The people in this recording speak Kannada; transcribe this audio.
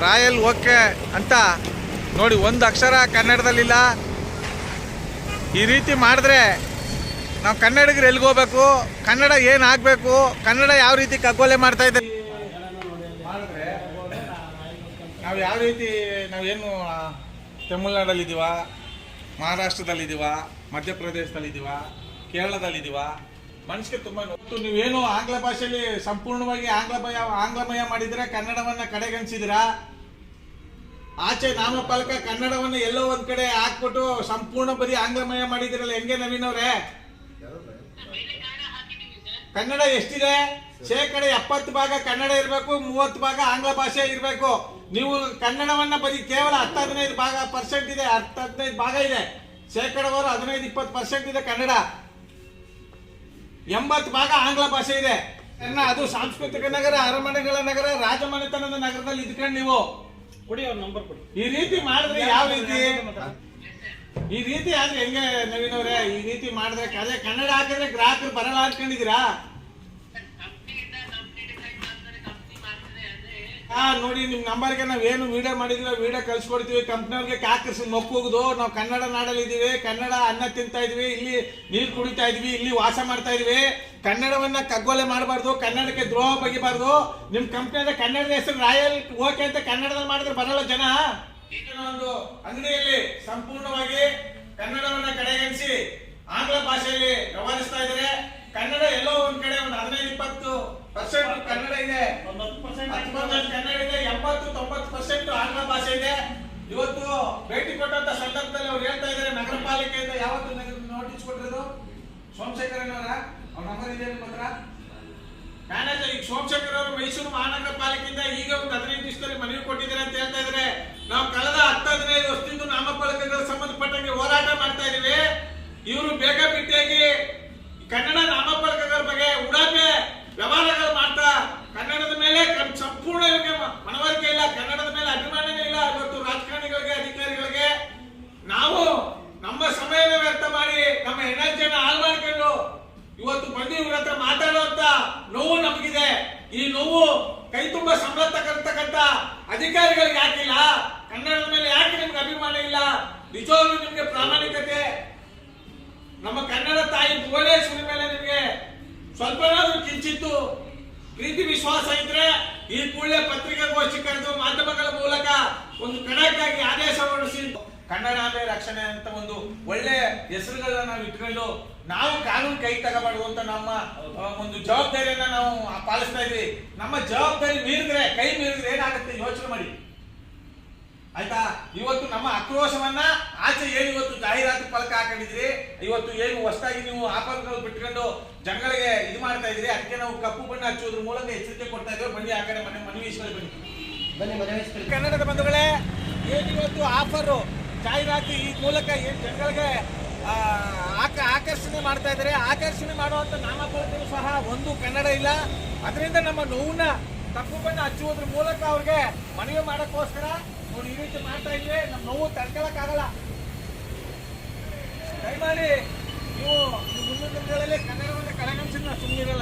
ರಾಯಲ್ ಓಕೆ ಅಂತ ನೋಡಿ, ಒಂದು ಅಕ್ಷರ ಕನ್ನಡದಲ್ಲಿಲ್ಲ. ಈ ರೀತಿ ಮಾಡಿದ್ರೆ ನಾವು ಕನ್ನಡಿಗರು ಎಲ್ಲಿಗೋಗ್ಬೇಕು, ಕನ್ನಡ ಏನಾಗಬೇಕು, ಕನ್ನಡ ಯಾವ ರೀತಿ ಕಗ್ಗೊಲೆ ಮಾಡ್ತಾ ಇದ್ದಾರೆ ಮಾಡಿದ್ರೆ ನಾವು ಯಾವ ರೀತಿ, ನಾವೇನು ತಮಿಳ್ನಾಡಲ್ಲಿದ್ದೀವ, ಮಹಾರಾಷ್ಟ್ರದಲ್ಲಿದ್ದೀವ, ಮಧ್ಯಪ್ರದೇಶದಲ್ಲಿದ್ದೀವ, ಕೇರಳದಲ್ಲಿದ್ದೀವ, ಮನಸ್ಸಿಗೆ ತುಂಬ ನೋವು. ನೀವೇನು ಆಂಗ್ಲ ಭಾಷೆಯಲ್ಲಿ ಸಂಪೂರ್ಣವಾಗಿ ಆಂಗ್ಲಮಯ ಮಾಡಿದ್ರೆ ಕನ್ನಡವನ್ನ ಕಡೆಗಣಿಸಿದಿರಾ. ಆಚೆ ನಾಮಫಲಕ ಕನ್ನಡವನ್ನು ಎಲ್ಲೋ ಒಂದ್ ಕಡೆ ಹಾಕ್ಬಿಟ್ಟು ಸಂಪೂರ್ಣ ಬರೀ ಆಂಗ್ಲಮಯ ಮಾಡಿದಿರಲ್ಲ, ಹೆಂಗೆ ನವೀನ್ ಅವ್ರೆ? ಕನ್ನಡ ಎಷ್ಟಿದೆ? ಶೇಕಡ 70% ಕನ್ನಡ ಇರಬೇಕು, 30% ಆಂಗ್ಲ ಭಾಷೆ ಇರಬೇಕು. ನೀವು ಕನ್ನಡವನ್ನ ಬರೀ ಕೇವಲ 10-15% ಇದೆ, 10-15% ಇದೆ. ಶೇಕಡವರು 15-20% ಇದೆ ಕನ್ನಡ, 80% ಆಂಗ್ಲ ಭಾಷೆ ಇದೆ. ಅದು ಸಾಂಸ್ಕೃತಿಕ ನಗರ, ಅರಮನೆಗಳ ನಗರ, ರಾಜಮನೆತನದ ನಗರದಲ್ಲಿ ಇದ್ಕೊಂಡು ನೀವು ಕೊಡಿ, ಅವ್ರ ನಂಬರ್ ಕೊಡಿ. ಈ ರೀತಿ ಮಾಡಿದ್ರೆ ಯಾವ ರೀತಿ? ಈ ರೀತಿ ಆದ್ರೆ ಹೆಂಗೆ ನವೀನ್ ಅವರೇ? ಈ ರೀತಿ ಮಾಡಿದ್ರೆ ಅದೇ ಕನ್ನಡ ಹಾಕಿದ್ರೆ ಗ್ರಾಹಕರು ಬರಲ್ಲ ಅನ್ಕೊಂಡಿದೀರಾ? ನೋಡಿ, ನಿಮ್ ನಂಬರ್ಗೆ ನಾವೇನು ವಿಡಿಯೋ ಮಾಡಿದ್ವಿ, ವಿಡಿಯೋ ಕಳ್ಸಿಕೊಡ್ತೀವಿ. ಕಂಪ್ನಿಯವ್ರಿಗೆ ಕಾಕರ್ಸಿ ಹೋಗುದು, ನಾವು ಕನ್ನಡ ನಾಡಲ್ಲಿ ಇದೀವಿ, ಕನ್ನಡ ಅನ್ನ ತಿಂತಾ ಇದೀವಿ, ಇಲ್ಲಿ ನೀರು ಕುಡಿತಾ ಇದೀವಿ, ಇಲ್ಲಿ ವಾಸ ಮಾಡ್ತಾ ಇದೀವಿ. ಕನ್ನಡವನ್ನ ಕಗ್ಗೊಲೆ ಮಾಡಬಾರ್ದು, ಕನ್ನಡಕ್ಕೆ ದ್ರೋಹ ಬಗೆಬಾರ್ದು. ನಿಮ್ ಕಂಪ್ನಿಯಾದ ಕನ್ನಡದ ಹೆಸರು ರಾಯಲ್ ಓಕೆ ಅಂತ ಕನ್ನಡದಲ್ಲಿ ಮಾಡಿದ್ರೆ ಬರಲ್ಲ ಜನ. ಈಗ ಒಂದು ಅಂಗಡಿಯಲ್ಲಿ ಸಂಪೂರ್ಣವಾಗಿ ಕನ್ನಡವನ್ನ ಕಡೆಗಣಿಸಿ ಆಂಗ್ಲ ಭಾಷೆಯಲ್ಲಿ ವ್ಯವಹರಿಸ್ತಾ ಇದ್ದಾರೆ. ಕನ್ನಡ ಎಲ್ಲೋ ಒಂದ್ ಕಡೆ ಒಂದು 15-20% ಕನ್ನಡ ಇದೆ, 10% ಕನ್ನಡ ಇದೆ, 80-90% ಆಂಗ್ಲ ಭಾಷೆ ಇದೆ. ಇವತ್ತು ಭೇಟಿ ಕೊಟ್ಟಂತ ಸಂದರ್ಭದಲ್ಲಿ ಅವ್ರು ಹೇಳ್ತಾ ಇದ್ದಾರೆ, ನಗರ ಪಾಲಿಕೆಯಿಂದ ಯಾವತ್ತು ನೋಟಿಸ್ ಕೊಟ್ಟಿರೋದು ಸೋಮಶೇಖರನವರ, ಅವ್ರ ನಂಬರ್ ಇದೆ ನಿಮ್ಮ ಹತ್ರ? ಮ್ಯಾನೇಜರ್ ಈಗ ಸೋಮಶೇಖರ್ ಅವರು ಮೈಸೂರು ಮಹಾನಗರ ಪಾಲಿಕೆಯಿಂದ ಈಗ ಒಂದು 15 ದಿವಸದಲ್ಲಿ ಮನವಿ ಕೊಟ್ಟಿದ್ದಾರೆ ಅಂತ ಹೇಳ್ತಾ ಇದ್ದಾರೆ. ನಾವು ಕಳೆದ 10-15 ವರ್ಷದಿಂದ ನಾಮಫಲಕಗಳ ಸಂಬಂಧಪಟ್ಟಂಗೆ ಹೋರಾಟ ಮಾಡ್ತಾ ಇದೀವಿ. ಇವರು ಬೇಗ ಬಿಟ್ಟಿಯಾಗಿ ಕನ್ನಡ ನಾಮಫಲಕಗಳ ಬಗ್ಗೆ ಉಡಾಪೆ ವ್ಯವಹಾರಗಳು ಮಾಡ್ತಾ ಕನ್ನಡದ ಮೇಲೆ ಸಂಪೂರ್ಣ ಮನವರಿಕೆ ಇಲ್ಲ, ಕನ್ನಡದ ಮೇಲೆ ಅಭಿಮಾನನೇ ಇಲ್ಲ. ಇವತ್ತು ರಾಜಕಾರಣಿಗಳಿಗೆ, ಅಧಿಕಾರಿಗಳಿಗೆ ನಾವು ನಮ್ಮ ಸಮಯದ ವ್ಯರ್ಥ ಮಾಡಿ ನಮ್ಮ ಎನರ್ಜಿಯನ್ನು ಹಾಳು ಮಾಡ್ಕೊಂಡು ಇವತ್ತು ಬಂದು ಇವ್ರ ಹತ್ರ ಮಾತಾಡುವಂತ ನೋವು ನಮಗಿದೆ. ಈ ನೋವು ಕೈ ತುಂಬಾ ಸಂಬಳ ತಕ್ಕಂತ ಅಧಿಕಾರಿಗಳಿಗೆ ಯಾಕಿಲ್ಲ? ಕನ್ನಡದ ಮೇಲೆ ಯಾಕೆ ನಿಮ್ಗೆ ಅಭಿಮಾನ ಇಲ್ಲ? ನಿಜವಾಗ್ಲೂ ನಿಮ್ಗೆ ಪ್ರಾಮಾಣಿಕತೆ, ನಮ್ಮ ಕನ್ನಡ ತಾಯಿ ಭುವನೇಶ್ವರಿ ಮೇಲೆ ನಿಮ್ಗೆ ಸ್ವಲ್ಪನಾದ್ರೂ ಕಿಂಚಿತ್ತು ಪ್ರೀತಿ ವಿಶ್ವಾಸ ಇದ್ರೆ ಈ ಕೂಡಲೇ ಪತ್ರಿಕಾಗೋಷ್ಠಿ ಕರೆದು ಮಾಧ್ಯಮಗಳ ಮೂಲಕ ಒಂದು ಖಡಕ್ ಆಗಿ ಆದೇಶ ಹೊರಡಿಸಿ ಕನ್ನಡಾಂಬೆ ರಕ್ಷಣೆ ಅಂತ ಒಂದು ಒಳ್ಳೆ ಹೆಸರುಗಳನ್ನ ನಾವು ಇಟ್ಕೊಂಡು ನಾವು ಕಾನೂನು ಕೈ ತಗೋಬಾರ್ದು ಅಂತ ನಮ್ಮ ಒಂದು ಜವಾಬ್ದಾರಿಯನ್ನ ನಾವು ಪಾಲಿಸ್ತಾ ಇದ್ವಿ. ನಮ್ಮ ಜವಾಬ್ದಾರಿ ಮೀರಿದ್ರೆ, ಕೈ ಮೀರಿದ್ರೆ ಏನಾಗುತ್ತೆ ಯೋಚನೆ ಮಾಡಿ, ಆಯ್ತಾ? ಇವತ್ತು ನಮ್ಮ ಆಕ್ರೋಶವನ್ನ ಆಚೆ ಏನು ಇವತ್ತು ಜಾಹೀರಾತು ಫಲಕ ಹಾಕೊಂಡಿದ್ರಿ, ಇವತ್ತು ಏನು ಹೊಸದಾಗಿ ನೀವು ಆಫರ್ಗಳು ಬಿಟ್ಕೊಂಡು ಜನಗಳಿಗೆ ಇದು ಮಾಡ್ತಾ ಇದ್ರಿ, ಅದಕ್ಕೆ ನಾವು ಕಪ್ಪು ಬಣ್ಣ ಹಚ್ಚೋದ್ರ ಮೂಲಕ ಎಚ್ಚರಿಕೆ ಕೊಡ್ತಾ ಇದ್ದೇವೆ. ಬನ್ನಿ ಆ ಕಡೆ ಮನವಿ ಬನ್ನಿ. ಕನ್ನಡದ ಬಂಧುಗಳೇ, ಏನು ಇವತ್ತು ಆಫರ್ ಜಾಹೀರಾತು ಈ ಮೂಲಕ ಏನು ಜನಗಳಿಗೆ ಆಕರ್ಷಣೆ ಮಾಡ್ತಾ ಇದ್ದಾರೆ, ಆಕರ್ಷಣೆ ಮಾಡುವಂತ ನಾಮಫಲಕಗಳು ಸಹ ಒಂದು ಕನ್ನಡ ಇಲ್ಲ. ಅದರಿಂದ ನಮ್ಮ ನೋವನ್ನ ಕಪ್ಪು ಬಣ್ಣ ಹಚ್ಚುವುದ್ರ ಮೂಲಕ ಅವ್ರಿಗೆ ಮನವಿ ಮಾಡಕ್ಕೋಸ್ಕರ ನೋಡಿ ಈ ರೀತಿ ಮಾಡ್ತಾ ಇದ್ವಿ. ನಮ್ಮ ನೋವು ತಡ್ಕೊಳಕ್ಕಾಗಲ್ಲ. ದಯಮಾಡಿ ನೀವು ಮುಂದಿನ ದಿನಗಳಲ್ಲಿ ಕನ್ನಡವನ್ನು ಕಡೆಗಣಿಸಿದ್ರೆ ಸುಮ್ಮನಿರಲ್ಲ.